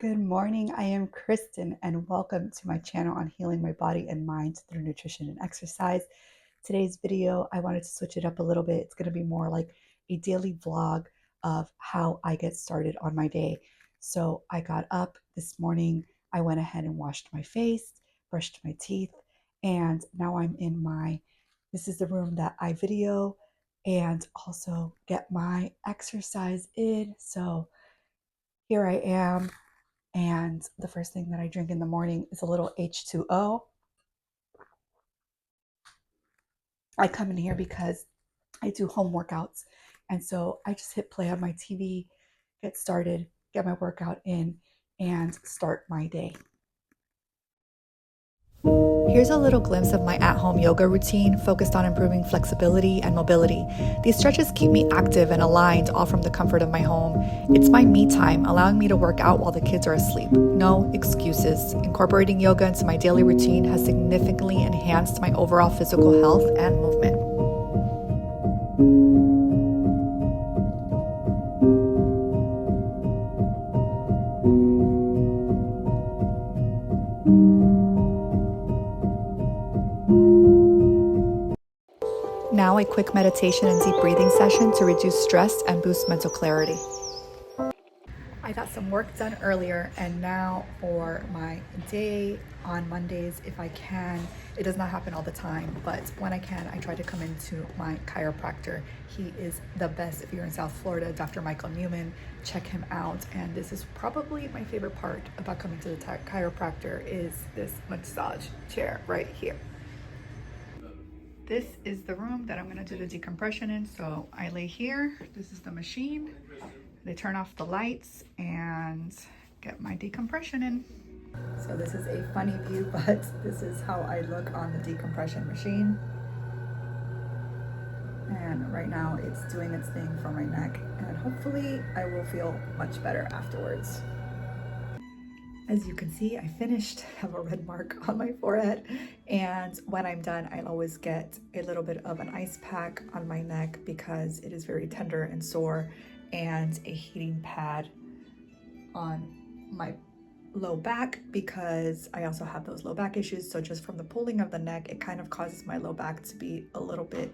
Good morning. I am Kristin, and welcome to my channel on healing my body and mind through nutrition and exercise. Today's video, I wanted to switch it up a little bit. It's going to be more like a daily vlog of how I get started on my day. So I got up this morning, I went ahead and washed my face, brushed my teeth, and now I'm in this is the room that I video and also get my exercise in. So here I am. And the first thing that I drink in the morning is a little H2O. I come in here because I do home workouts. And so I just hit play on my TV, get started, get my workout in, and start my day. Here's a little glimpse of my at-home yoga routine focused on improving flexibility and mobility. These stretches keep me active and aligned, all from the comfort of my home. It's my me time, allowing me to work out while the kids are asleep. No excuses. Incorporating yoga into my daily routine has significantly enhanced my overall physical health and movement. Now a quick meditation and deep breathing session to reduce stress and boost mental clarity. I got some work done earlier, and now for my day on Mondays, if I can, it does not happen all the time, but when I can, I try to come into my chiropractor. He is the best. If you're in South Florida, Dr. Michael Newman, check him out. And this is probably my favorite part about coming to the chiropractor is this massage chair right here. This is the room that I'm going to do the decompression in. So I lay here. This is the machine. They turn off the lights and get my decompression in. So this is a funny view, but this is how I look on the decompression machine. And right now it's doing its thing for my neck, and hopefully I will feel much better afterwards. As you can see, I finished. I have a red mark on my forehead, and when I'm done, I always get a little bit of an ice pack on my neck because it is very tender and sore, and a heating pad on my low back because I also have those low back issues. So just from the pulling of the neck, it kind of causes my low back to be a little bit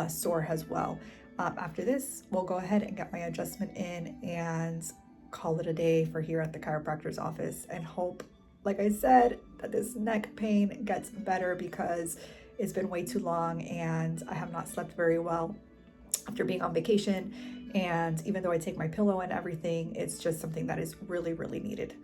sore as well. After this, we'll go ahead and get my adjustment in and call it a day for here at the chiropractor's office, and hope, like I said, that this neck pain gets better because it's been way too long and I have not slept very well after being on vacation. And even though I take my pillow and everything, it's just something that is really, really needed.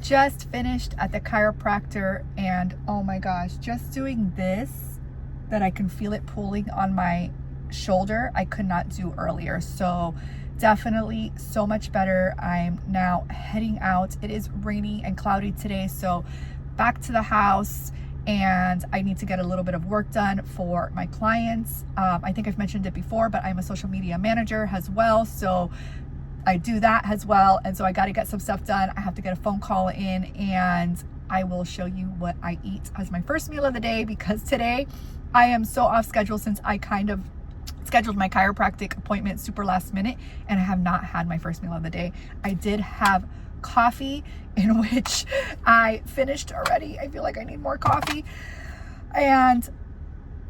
Just finished at the chiropractor, and oh my gosh, just doing this, that I can feel it pulling on my shoulder, I could not do earlier. So definitely so much better. I'm now heading out. It is rainy and cloudy today, so back to the house, and I need to get a little bit of work done for my clients. I think I've mentioned it before, but I'm a social media manager as well, so I do that as well, and so I got to get some stuff done. I have to get a phone call in, and I will show you what I eat as my first meal of the day, because today I am so off schedule since I kind of scheduled my chiropractic appointment super last minute, and I have not had my first meal of the day. I did have coffee, in which I finished already. I feel like I need more coffee, and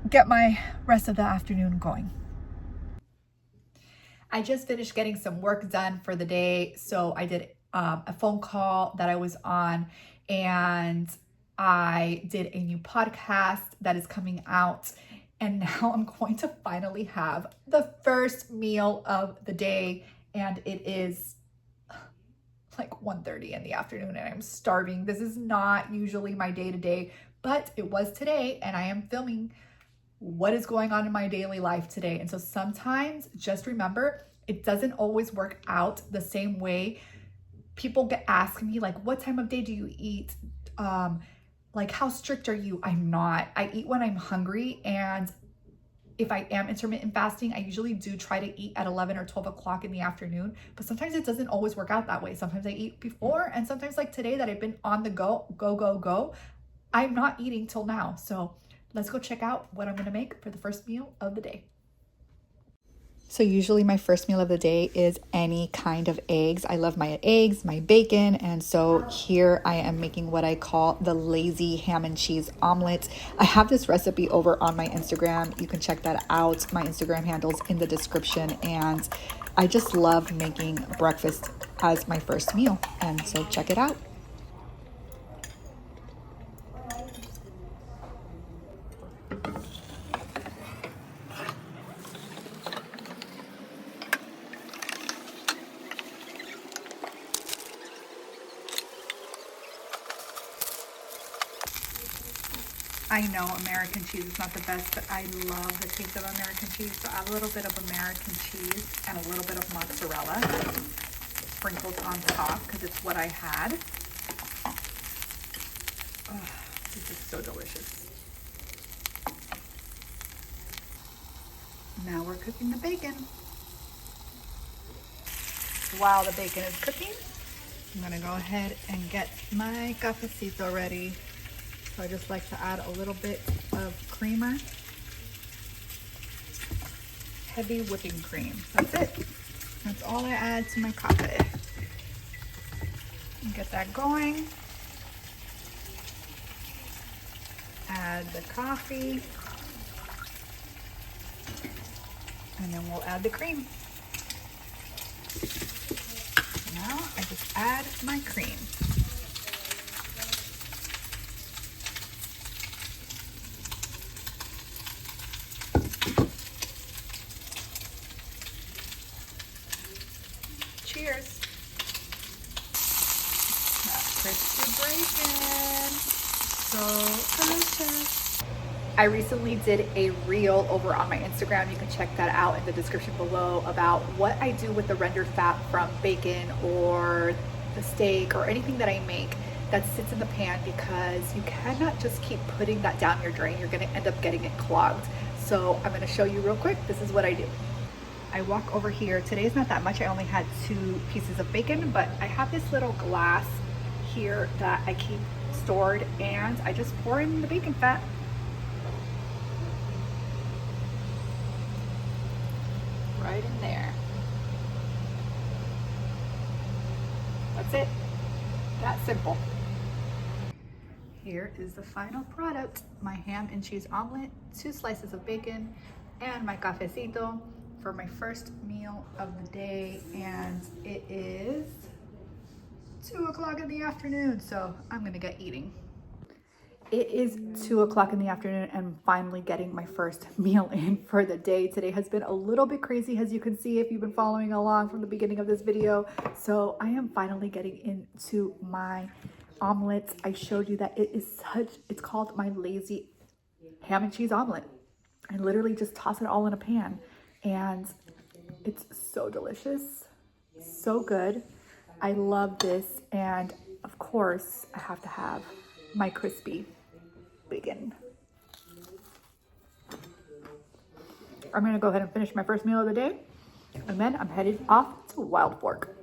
get my rest of the afternoon going. I just finished getting some work done for the day. So I did a phone call that I was on, and I did a new podcast that is coming out. And now I'm going to finally have the first meal of the day. And it is like 1:30 in the afternoon, and I'm starving. This is not usually my day-to-day, but it was today, and I am filming what is going on in my daily life today. And so sometimes just remember, it doesn't always work out the same way. People get asking me like, what time of day do you eat? Like, how strict are you? I'm not. I eat when I'm hungry, and if I am intermittent fasting, I usually do try to eat at 11 or 12 o'clock in the afternoon, but sometimes it doesn't always work out that way. Sometimes I eat before, and sometimes like today that I've been on the go, I'm not eating till now. So let's go check out what I'm gonna make for the first meal of the day. So usually my first meal of the day is any kind of eggs. I love my eggs, my bacon, and so here I am making what I call the lazy ham and cheese omelet. I have this recipe over on my Instagram. You can check that out. My Instagram handle's in the description, and I just love making breakfast as my first meal, and so check it out. I know American cheese is not the best, but I love the taste of American cheese. So I have a little bit of American cheese and a little bit of mozzarella sprinkled on top because it's what I had. Oh, this is so delicious. Now we're cooking the bacon. While the bacon is cooking, I'm gonna go ahead and get my cafecito ready. So I just like to add a little bit of creamer, heavy whipping cream. That's it. That's all I add to my coffee. And get that going. Add the coffee. And then we'll add the cream. Now I just add my cream. Cheers. That crispy bacon. So delicious. I recently did a reel over on my Instagram. You can check that out in the description below about what I do with the rendered fat from bacon or the steak or anything that I make that sits in the pan, because you cannot just keep putting that down your drain. You're gonna end up getting it clogged. So I'm gonna show you real quick. This is what I do. I walk over here. Today's not that much. I only had 2 pieces of bacon, but I have this little glass here that I keep stored, and I just pour in the bacon fat. Right in there. That's it. That simple. Here is the final product. My ham and cheese omelet, 2 slices of bacon, and my cafecito for my first meal of the day. And it is 2 o'clock in the afternoon, so I'm gonna get eating. It is 2 o'clock in the afternoon and I'm finally getting my first meal in for the day. Today has been a little bit crazy, as you can see if you've been following along from the beginning of this video. So I am finally getting into my omelet. I showed you that it's called my lazy ham and cheese omelet. I literally just toss it all in a pan and it's so delicious, so good. I love this, and of course I have to have my crispy bacon. I'm gonna go ahead and finish my first meal of the day, and then I'm headed off to Wild Fork.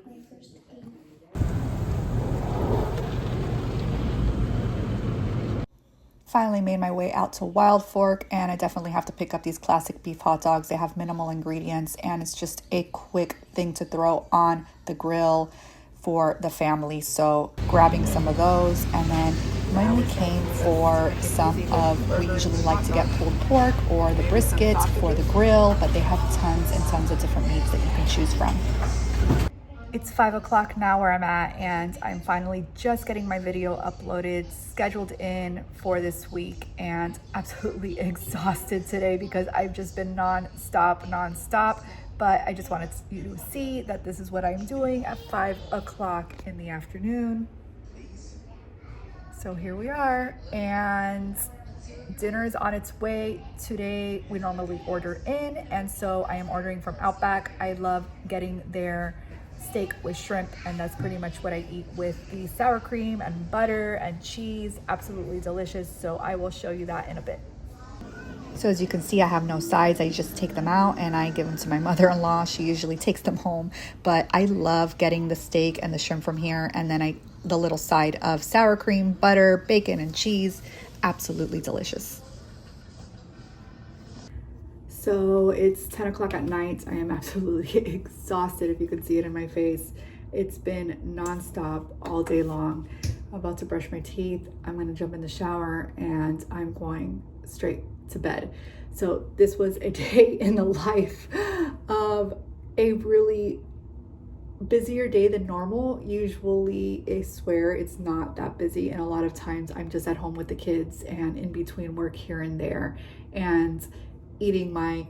Finally made my way out to Wild Fork, and I definitely have to pick up these classic beef hot dogs. They have minimal ingredients, and it's just a quick thing to throw on the grill for the family. So grabbing some of those, and then when we came for some of, we usually like to get pulled pork or the brisket for the grill, but they have tons and tons of different meats that you can choose from. It's 5 o'clock now where I'm at, and I'm finally just getting my video uploaded, scheduled in for this week, and absolutely exhausted today because I've just been non-stop. But I just wanted you to see that this is what I'm doing at 5 o'clock in the afternoon. So here we are, and dinner is on its way. Today we normally order in, and so I am ordering from Outback. I love getting their steak with shrimp, and that's pretty much what I eat with the sour cream and butter and cheese. Absolutely delicious. So I will show you that in a bit. So as you can see, I have no sides. I just take them out and I give them to my mother-in-law. She usually takes them home, but I love getting the steak and the shrimp from here, and then the little side of sour cream, butter, bacon, and cheese. Absolutely delicious. So it's 10 o'clock at night. I am absolutely exhausted, if you could see it in my face. It's been nonstop all day long. I'm about to brush my teeth. I'm gonna jump in the shower and I'm going straight to bed. So this was a day in the life of a really busier day than normal. Usually, I swear it's not that busy, and a lot of times I'm just at home with the kids and in between work here and there and eating my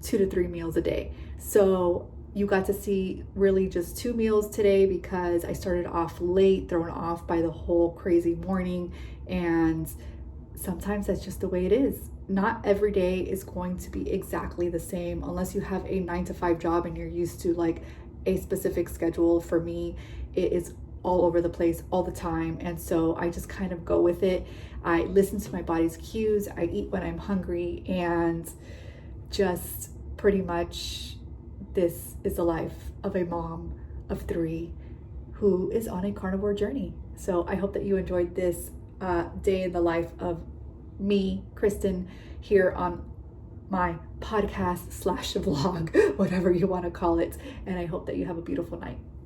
2 to 3 meals a day. So you got to see really just 2 meals today because I started off late, thrown off by the whole crazy morning, and sometimes that's just the way it is. Not every day is going to be exactly the same unless you have a 9 to 5 job and you're used to like a specific schedule. For me, it is all over the place all the time, and so I just kind of go with it. I listen to my body's cues. I eat when I'm hungry, and just pretty much this is the life of a mom of 3 who is on a carnivore journey. So I hope that you enjoyed this day in the life of me, Kristin, here on my podcast / vlog, whatever you want to call it. And I hope that you have a beautiful night.